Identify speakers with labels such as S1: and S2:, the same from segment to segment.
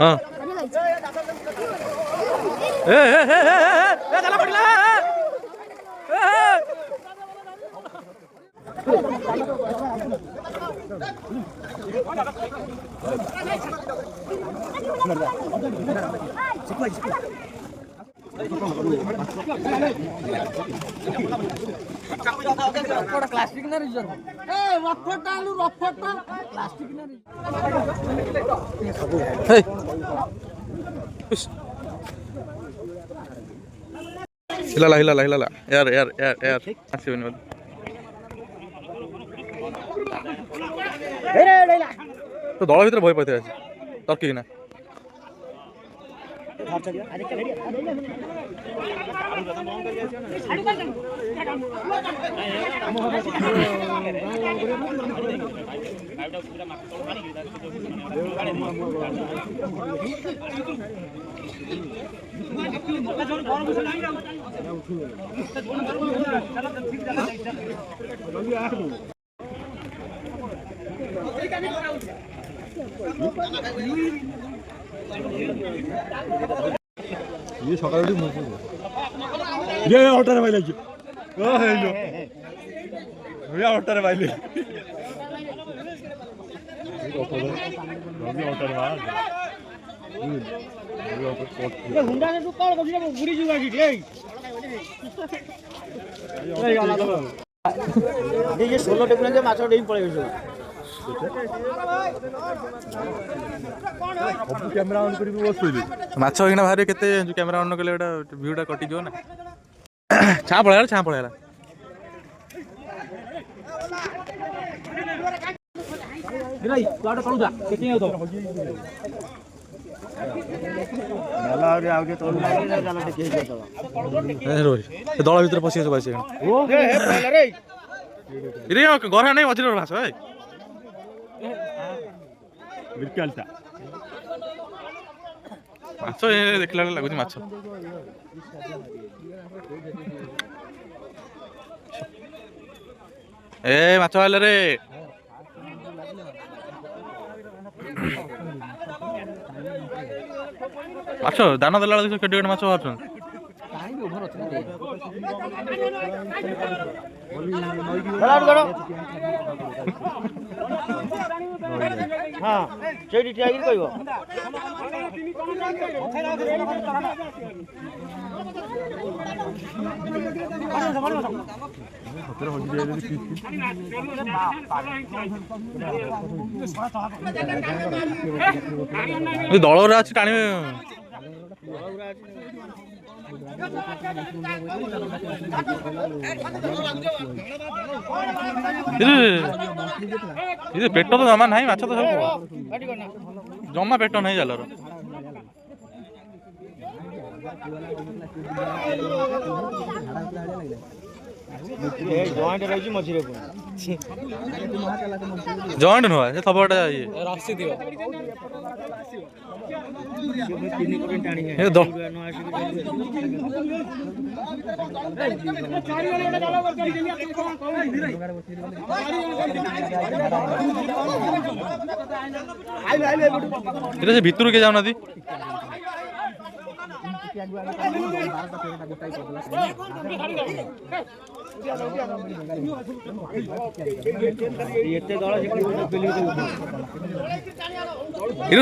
S1: हां ए चला पडला
S2: प्लास्टिक ना रिजर्व ए रफट आलू रफट प्लास्टिक ना
S1: हे हिला यार यार यार यार आसीबनी बोल तो दल भीतर भय पाइते अछि तर्की ना
S3: ये सकाल ये ऑर्डर पाइले कि ओ हेलो ये ऑर्डर पाइले ऑर्डर मार ये हुंडा ने तू कौन बसिना बुड़ी जुगा कि ए ये 16 टेबुल जे माछ डेई पळे गयो सब कैमरा ऑन करी बसइली
S1: माछ होइना भारे केते कैमरा ऑन कले एटा व्यूटा कटि जो ना छा पळेला
S2: गिराई तोडा पळू जा केती होतो
S3: नाला आगे आगे तो ना जाला टेके जेतो
S1: ए रोई दळ भीतर पसी आछो बासी
S3: ओ हे पळेला रे
S1: इरे घर नै मझिर भाष है
S3: बिरकालता
S1: माछ देखला लागुची माछ ए माछ आले रे माछ दाना देला देखो केटे केटे माछ बाछन
S3: हां चेडी ठिया गिर कहियो
S1: ଦଳରେ ଅଛି ଟାଣିବେ पेट तो जमा नहीं माछ तो सब जमा पेट नहीं जालर जॉइंट नुह सब
S2: राशि दियो
S1: भितर के जाऊना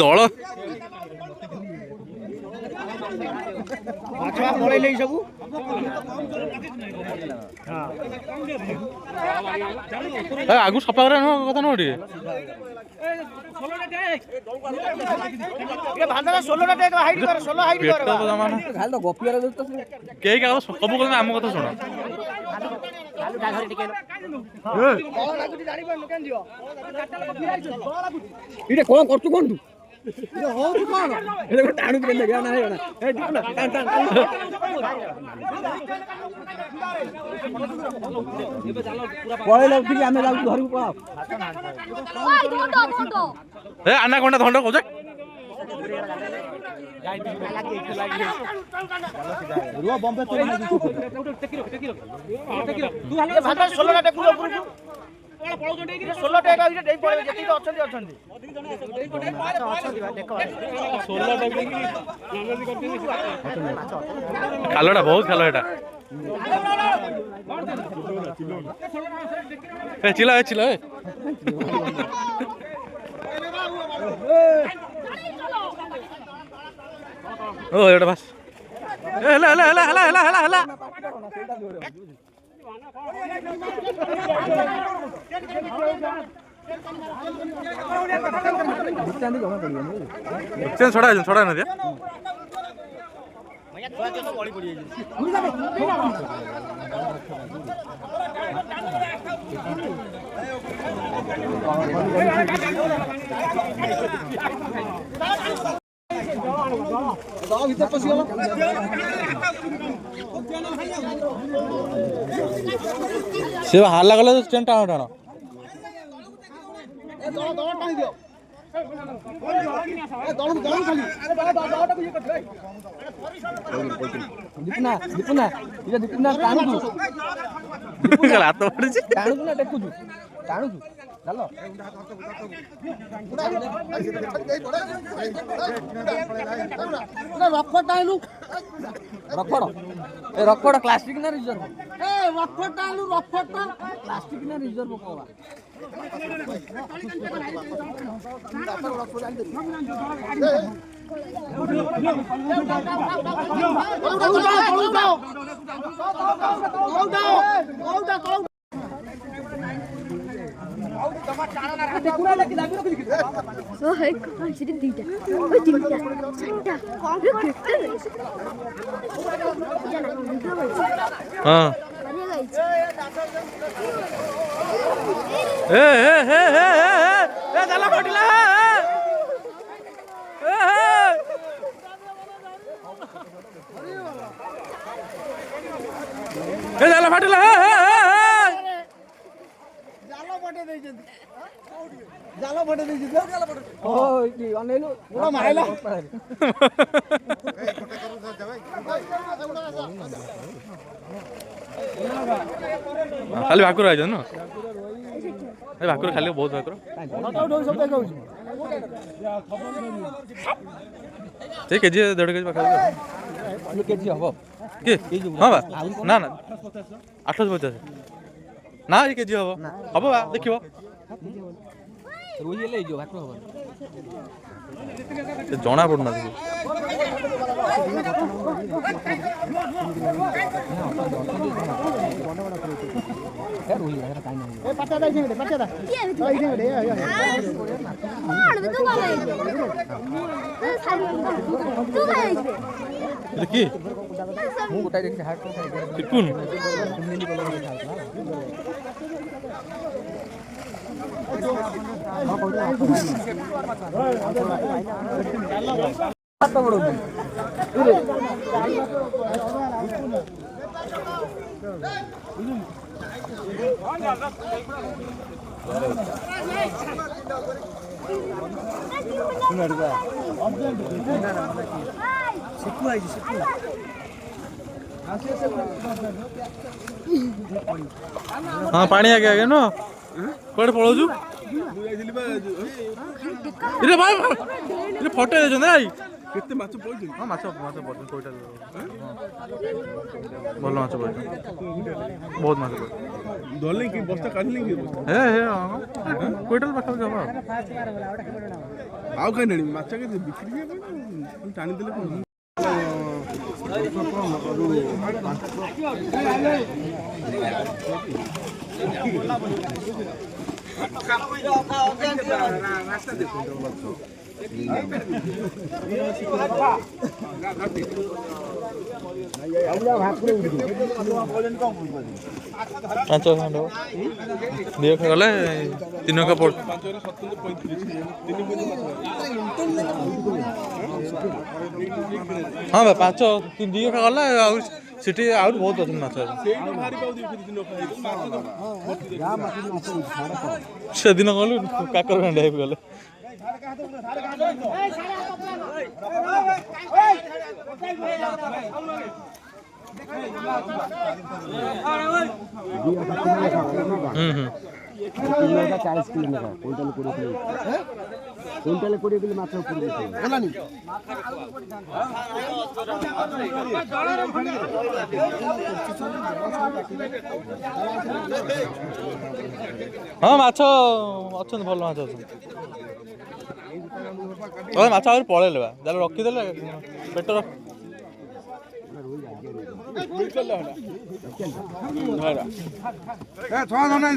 S1: दल आगु सफा कथा नुह सब आम कथा शुण
S2: कौन करतु कौन टाणु पलैल आम घर को
S1: आना कंटा धंड कौच
S3: ଷୋହଳ ଟେକ୍ ଆଉଚି ଡେଇ ପଳେଇବେ ଯେତିକି ଅଛନ୍ତି ଅଛନ୍ତି
S1: ଖାଲଟା ବହୁତ ଖାଲ ଏଟା ଏ ଚିଲା ଏ ଓ ଏଟା ବାସ୍ ହେଲା ହେଲା ହେଲା ହେଲା ହେଲା ହେଲା ହେଲା ଛଡ଼ା ନଦିଆ ସେ ହାଲା ଗଲେ ଟାଣ ଟାଣ ହାତ ପଡୁଛି
S2: ରଫଡ଼ କ୍ଲାସିକ ନା ରିଜର୍ଭ ରଫଟା ଆଲୁ ରଫଟା କ୍ଲାସିକ ନା ରିଜର୍ଭ କବା
S1: हाँ ए जाला पटिला ए जाला पटिला
S2: ଜାଲ ପଟେ ଦେଇଛି ଓ ଅନେଇଲୁ ପୁରା ମାଇଲା
S1: ଖାଲି ଭାକୁର ଆଇଛ ନା ଏ ଭାକୁର ଖାଲି ବହୁତ ଭାକୁର ସେ କେଜି 1.5 କେଜି ପାଖାପାଖି
S2: କେଜି ହବ
S1: କି ହଁ ବା ନା ନା 850 ନା ଏ କେଜି ହବ ହବ ବା ଦେଖିବ
S2: ରୋଇ ହେଲେ ହେଇଯିବ ଭାକୁର ହବ
S1: ଜଣା ପଡୁନାହାନ୍ତି কি
S2: ମୁଁ ଗୋଟାଏ ଦେଖିଛି ହାର୍ଟ
S1: हाँ पानी आगे आगे नो कोड़े पळौजु इरे भाई इरे फोटो दे जंदा आई
S3: କେତେ ମାଛ ପଇଛନ୍ତି
S1: हां माछ माछ पड़छ कोइटा बोल माछ पड़छ बहुत माछ पड़छ
S3: ଧରଲେ କି ବସ୍ତା କାଢିଲେ କି
S1: हे हे कोइटा पाखा जमा
S3: ଆଉ କାଇଁ ନାଣି ମାଛ କେତେ ବିକ୍ରି କରିବେ ଟାଣି ଦେଲେ କଣ
S1: पाँच खंड दिए गले 3 का पड़ हाँ भाई 5 3 दिए गला सिटी आउट बहुत अच्छे माछ से दिन गलु काकर खंडे गले
S3: କିଲୋଟା 40 କିଲୋ ନେଖା କୁଇଣ୍ଟାଲ 20 କିଲୋ କୁଇଣ୍ଟାଲ 20 କିଲୋ ମାଛ ଉପରକୁ ହେଲାନି
S1: ହଁ ମାଛ ଅଛନ୍ତି ଭଲ ମାଛ ଅଛନ୍ତି ମାଛ ଆହୁରି ପଳେଇଲେ ବା ଯାହା ରଖିଦେଲେ ପେଟ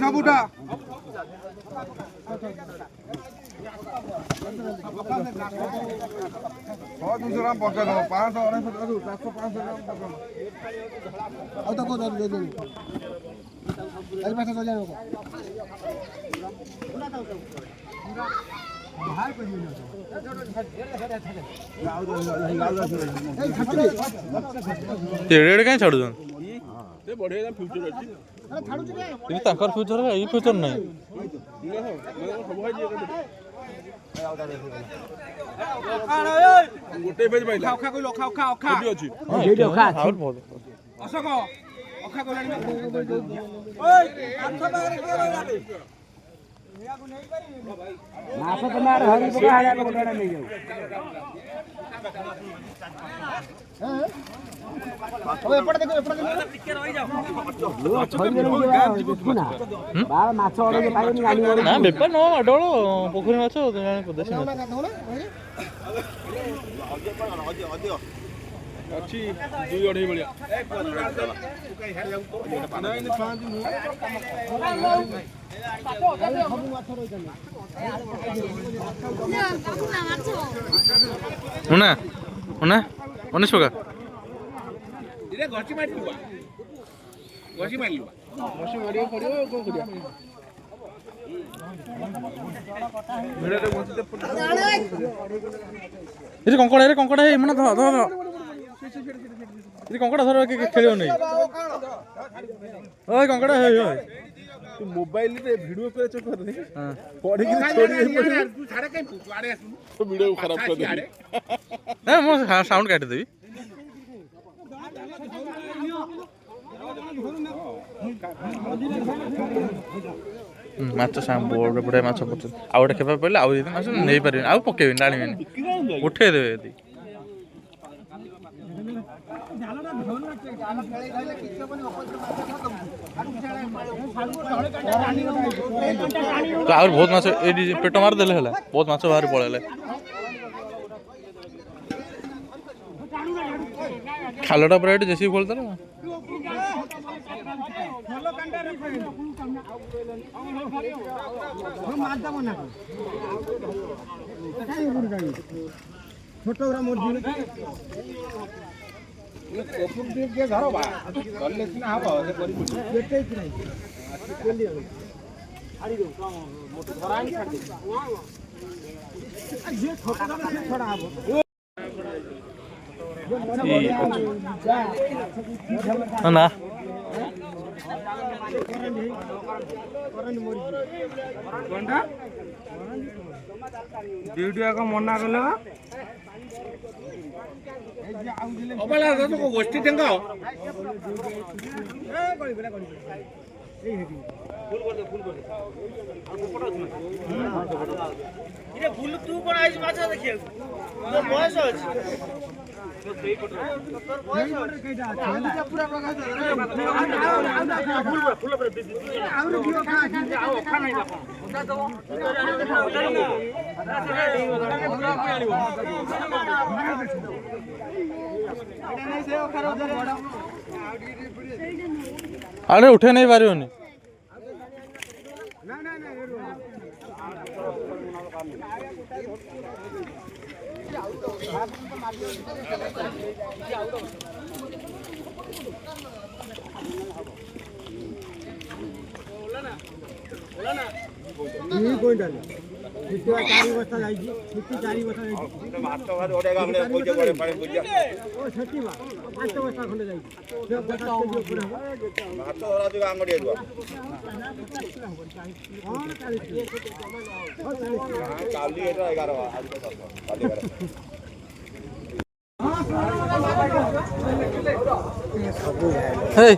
S4: ସବୁଟା
S1: ରେଟ୍ କାହିଁ ଛାଡୁଛନ୍ତି ତାଙ୍କର ଫ୍ୟୁଚର ଏଇ ଫ୍ୟୁଚର ନାହିଁ
S4: ଗୋଟେ ପେଜ ପାଇଲା ଅଖା କହିଲ ଅଖା ଅଖା ଅଖା ଅଛି
S2: ଭିଡିଓ ଖା
S1: ଆହୁରି ବହୁତ
S4: ଅଶୋକ ଅଖା କହିଲାଣି ଓଏ ଆଠ ପାଖରେ କିଏ ରହିଲା
S3: ମାଛ ତମେ ହରି ପକା ହାଡା ଗୋଟାଟା ନେଇ ଯାଉ
S4: ଏପଟେ ଦେଖ ଟିକେ ରହି ଯାଅ
S3: ମାଛ ଅଡେଇ ପାଇବନି ଗାଡି
S1: ନା ବେପାର ନ ମାଡଳ ପୋଖରୀ ମାଛ ଦେଶୀ ମାଛ
S4: ଅଛି 2.5 ଭଳିଆ
S1: ଉନା ଉନା 19 ଟଙ୍କା
S4: ଇରେ ଘଷି ମାରିଲୁ ଘଷି ମାରିଲୁ ଘଷି ମାରିବାକୁ ପଡିବ କଣ କରିବା ଭିଡରେ ବଞ୍ଚିତେ
S1: ଏରେ କଙ୍କଡା ହେଇ ମାନେ ଧର ଏରେ କଙ୍କଡା ଧର ଖେଳିବ ନାହିଁ ଓଏ କଙ୍କଡା ହେଇ ଓଏ
S4: ତୁ ମୋବାଇଲ ରେ ଭିडियो করে ଚେक कर दे पढ़ी के छोड़ी तू सारे कहीं तू आड़े आसु तो वीडियो खराब कर दे
S1: ए मो साउंड काट देबी ମାଛ ବଡ଼ ବଡ଼ ମାଛ ପଡୁଛନ୍ତି ଆଉ ଗୋଟେ ଖେପା ପଡ଼ିଲେ ଆଉ ଯଦି ମାଛ ନେଇପାରିବେନି ଆଉ ପକେଇବେନି ଟାଣିବେନି ଉଠେଇ ଦେବେ ଯଦି ଆହୁରି ବହୁତ ମାଛ ଏଇଠି ପେଟ ମାରିଦେଲେ ହେଲା ବହୁତ ମାଛ ବାହାରି ପଳେଇଲେ ଖାଲଟା ପୁରା ଏଠି ଜେସିବି ଖୋଲିଦେଲା
S3: ছোট ওরা মরজি
S4: ଧର ବା ଗଲେ ସିନା ହବ ସେ କରିବୁ
S1: ନା
S4: ଡ୍ୟୁଟି ଆଗ ମନା କଲେ ଅବଲା ଗୋଷ୍ଠୀ ତାଙ୍କ ଫୁଲ ତୁ କଣ ଆଇଛି ମାଛ ଦେଖିବାକୁ ବୟସ ଅଛି
S1: ଆରେ ଉଠେଇ ନେଇ ପାରିବନି
S3: चारि बस्ता जाइछि 4 बस्ता जाइछि
S4: ଭାତ ଭାତ ଓଡେ ଗାମରେ ପଇजे ପରେ ପାଣି ବୁଝିଆ
S3: ओ छठी बा 5 बस्ता खंडे जाइछि से बस्ता के ऊपर
S4: ଭାତ ଓରା ଦିଗ ଆମଡି ଏදුଆ କାଲି ଏଟା 11 ଆଜି ତ 10 କାଲି 11
S1: Hey.